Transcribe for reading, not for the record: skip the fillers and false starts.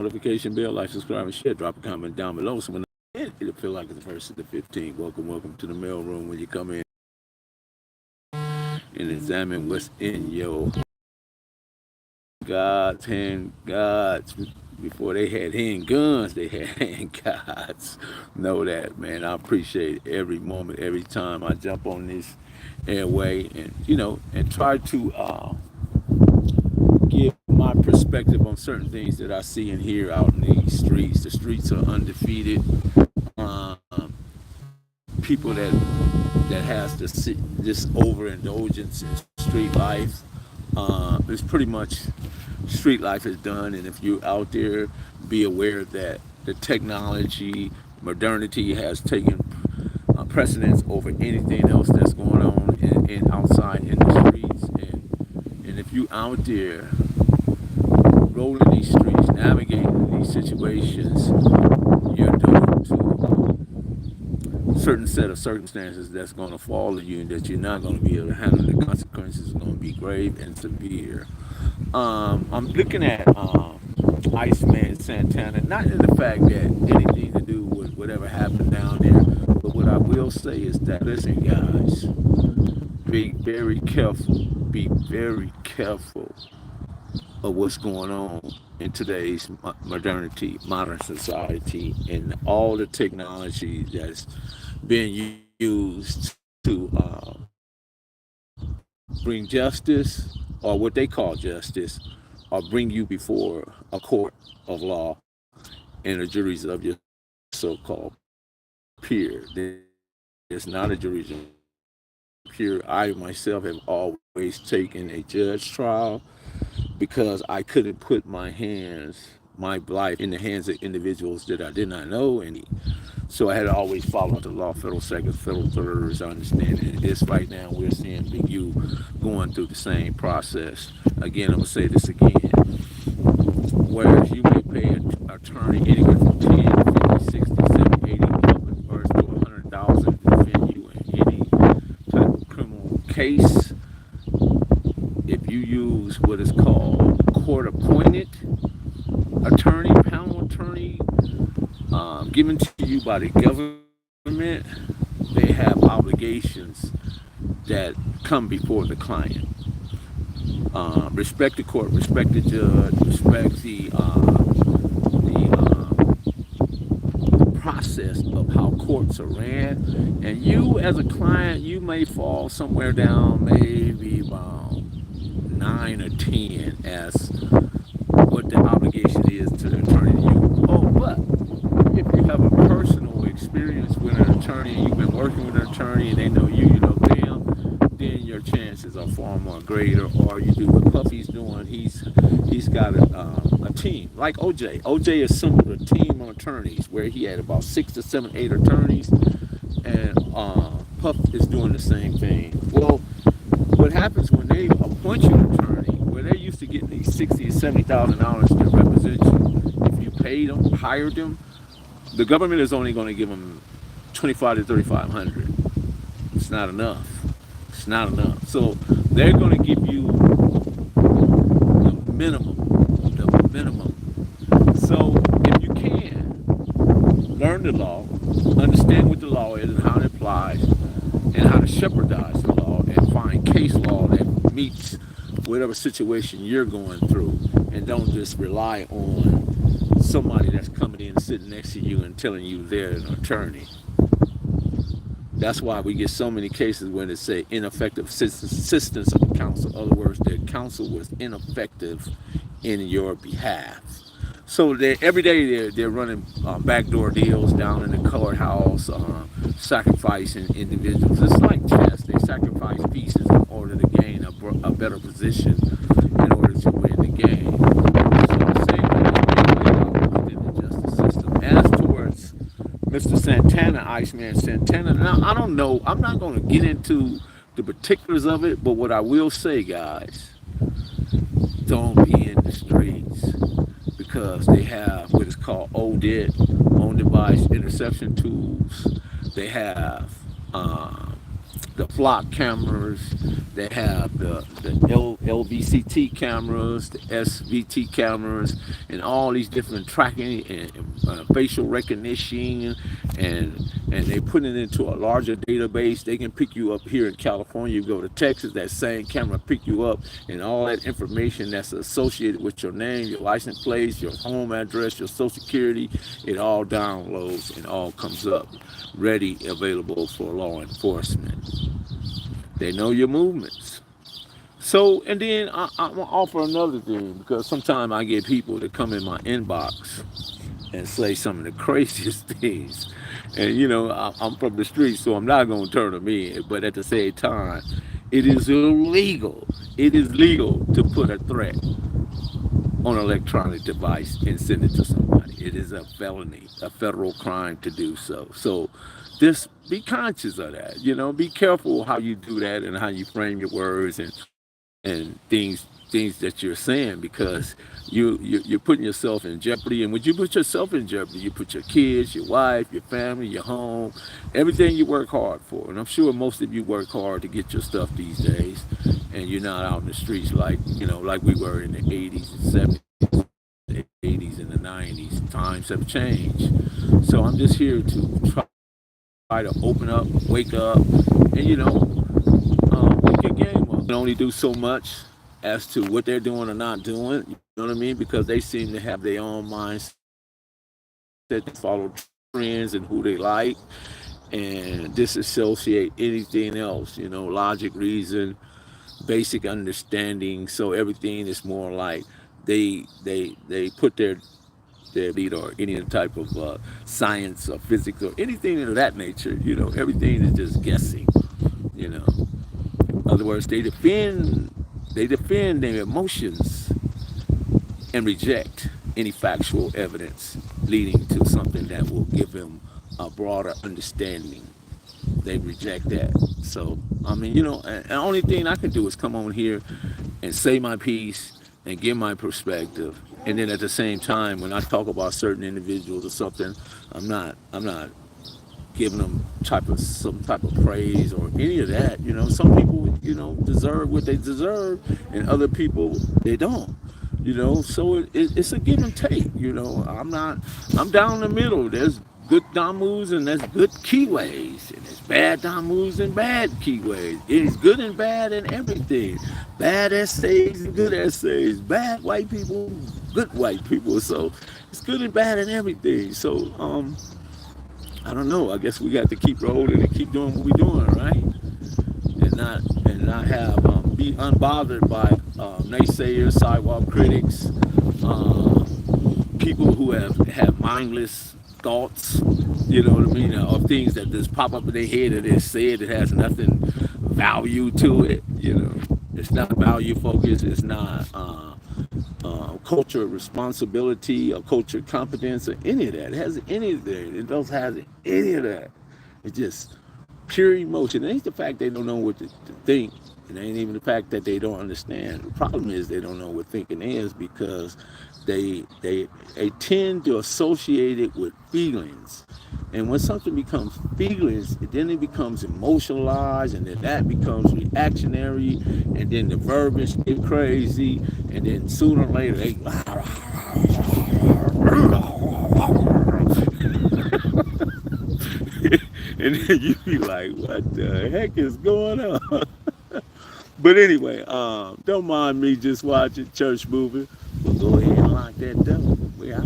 notification bell, like, subscribe, and share. Drop a comment down below. So when it'll feel like it's the first of the 15th. Welcome to the mail room when you come in and examine what's in your God's hand gods. Before they had handguns, they had hand gods. Know that, man. I appreciate every moment, every time I jump on this airway, and and try to give my perspective on certain things that I see and hear out in these streets. The streets are undefeated. Um, People that has this overindulgence in street life. It's pretty much street life is done, and if you're out there, be aware that the technology, modernity has taken precedence over anything else that's going on in outside in the streets, and if you out there rolling these streets, navigating these situations, you're doomed to certain set of circumstances that's going to fall to you and that you're not going to be able to handle. The consequences are going to be grave and severe. I'm looking at Iceman, Santana, not in the fact that anything to do with whatever happened down there, but what I will say is that, listen, guys, be very careful. Be very careful of what's going on in today's modernity, modern society, and all the technology that's being used to bring justice, or what they call justice, or bring you before a court of law and the juries of your so-called peer. There's not a jury of peer. I myself have always taken a judge trial because I couldn't put my life in the hands of individuals that I did not know any. So I had to always follow the law, federal second, federal thirds, understanding this. Right now, we're seeing Big U going through the same process. Again, I'm going to say this again. Whereas you may pay an attorney anywhere from 10, 50, 60, 70, 80, upwards to 100,000 to defend you in any type of criminal case, if you use what is called court-appointed attorney, panel attorney, given to you by the government, they have obligations that come before the client. Respect the court, respect the judge, respect the process of how courts are ran. And you, as a client, you may fall somewhere down maybe about 9 or 10 as what the obligation is to the attorney to you. Oh, but if you have a personal experience with an attorney, you've been working with an attorney, and they know you, you know them, then your chances are far more greater. Or you do what Puffy's doing. He's got a team like OJ. OJ assembled a team of attorneys where he had about 6 to 7, 8 attorneys, and Puff is doing the same thing. Well, what happens when they appoint you an attorney, where they're used to getting these $60,000 to $70,000 to represent you, if you paid them, hired them, the government is only going to give them 25 to 3,500. It's not enough. It's not enough. So they're going to give you the minimum. The minimum. So if you can learn the law, understand what the law is and how it applies, and how to shepherdize the law and find case law that meets whatever situation you're going through, and don't just rely on somebody that's coming in, sitting next to you, and telling you they're an attorney. That's why we get so many cases when they say ineffective assistance of counsel. In other words, the counsel was ineffective in your behalf. So every day they're running backdoor deals down in the courthouse, sacrificing individuals. It's like chess. They sacrifice pieces in order to gain a better position in order to win the game. So the same thing is within the justice system. As towards Mr. Santana, Iceman Santana, now I don't know. I'm not going to get into the particulars of it, but what I will say, guys, don't be in the streets, because they have what is called ODIT, on device interception tools. They have the flock cameras. They have the LVCT cameras, the SVT cameras, and all these different tracking and facial recognition, and they put it into a larger database. They can pick you up here in California. You go to Texas, that same camera pick you up, and all that information that's associated with your name, your license plates, your home address, your social security, it all downloads and all comes up, ready, available for law enforcement. They know your movements. So, and then I'm gonna offer another thing because sometimes I get people that come in my inbox and say some of the craziest things. And I'm from the streets, so I'm not gonna turn them in. But at the same time, it is illegal. It is legal to put a threat on an electronic device and send it to somebody. It is a felony, a federal crime to do so. So just be conscious of that. Be careful how you do that and how you frame your words and things that you're saying, because you're putting yourself in jeopardy. And when you put yourself in jeopardy, you put your kids, your wife, your family, your home, everything you work hard for. And I'm sure most of you work hard to get your stuff these days, and you're not out in the streets like we were in the 80s and 70s, the 80s and the 90s. Times have changed. So I'm just here to try to open up, wake up, and wake your game up. Can only do so much as to what they're doing or not doing. You know what I mean? Because they seem to have their own mindset. They follow trends and who they like, and disassociate anything else. Logic, reason, basic understanding. So everything is more like they put their lead or any type of science or physics or anything of that nature. Everything is just guessing. You know, in other words, they defend their emotions and reject any factual evidence leading to something that will give them a broader understanding. They reject that. So, I mean, and the only thing I can do is come on here and say my piece and give my perspective. And then at the same time, when I talk about certain individuals or something, I'm not giving them some type of praise or any of that. Some people deserve what they deserve, and other people they don't. So it's a give and take. I'm down the middle. There's good Damus and there's good keyways, and there's bad Damus and bad keyways. It's good and bad in everything. Bad essays and good essays. Bad white people, good white people. So it's good and bad in everything. So I don't know. I guess we got to keep rolling and keep doing what we're doing, right? And not have be unbothered by naysayers, sidewalk critics, uh, people who have mindless thoughts. You know what I mean? Or things that just pop up in their head that they said it has nothing value to it. It's not value focused. It's not culture responsibility or culture competence or any of that. It has anything. It don't have any of that. It's just pure emotion. It ain't the fact they don't know what to think. It ain't even the fact that they don't understand. The problem is they don't know what thinking is, because they tend to associate it with feelings. And when something becomes feelings, then it becomes emotionalized, and then that becomes reactionary, and then the verbiage get crazy, and then sooner or later they and then you be like, what the heck is going on? But anyway, don't mind me just watching church movie. We'll go ahead and lock that door. We out.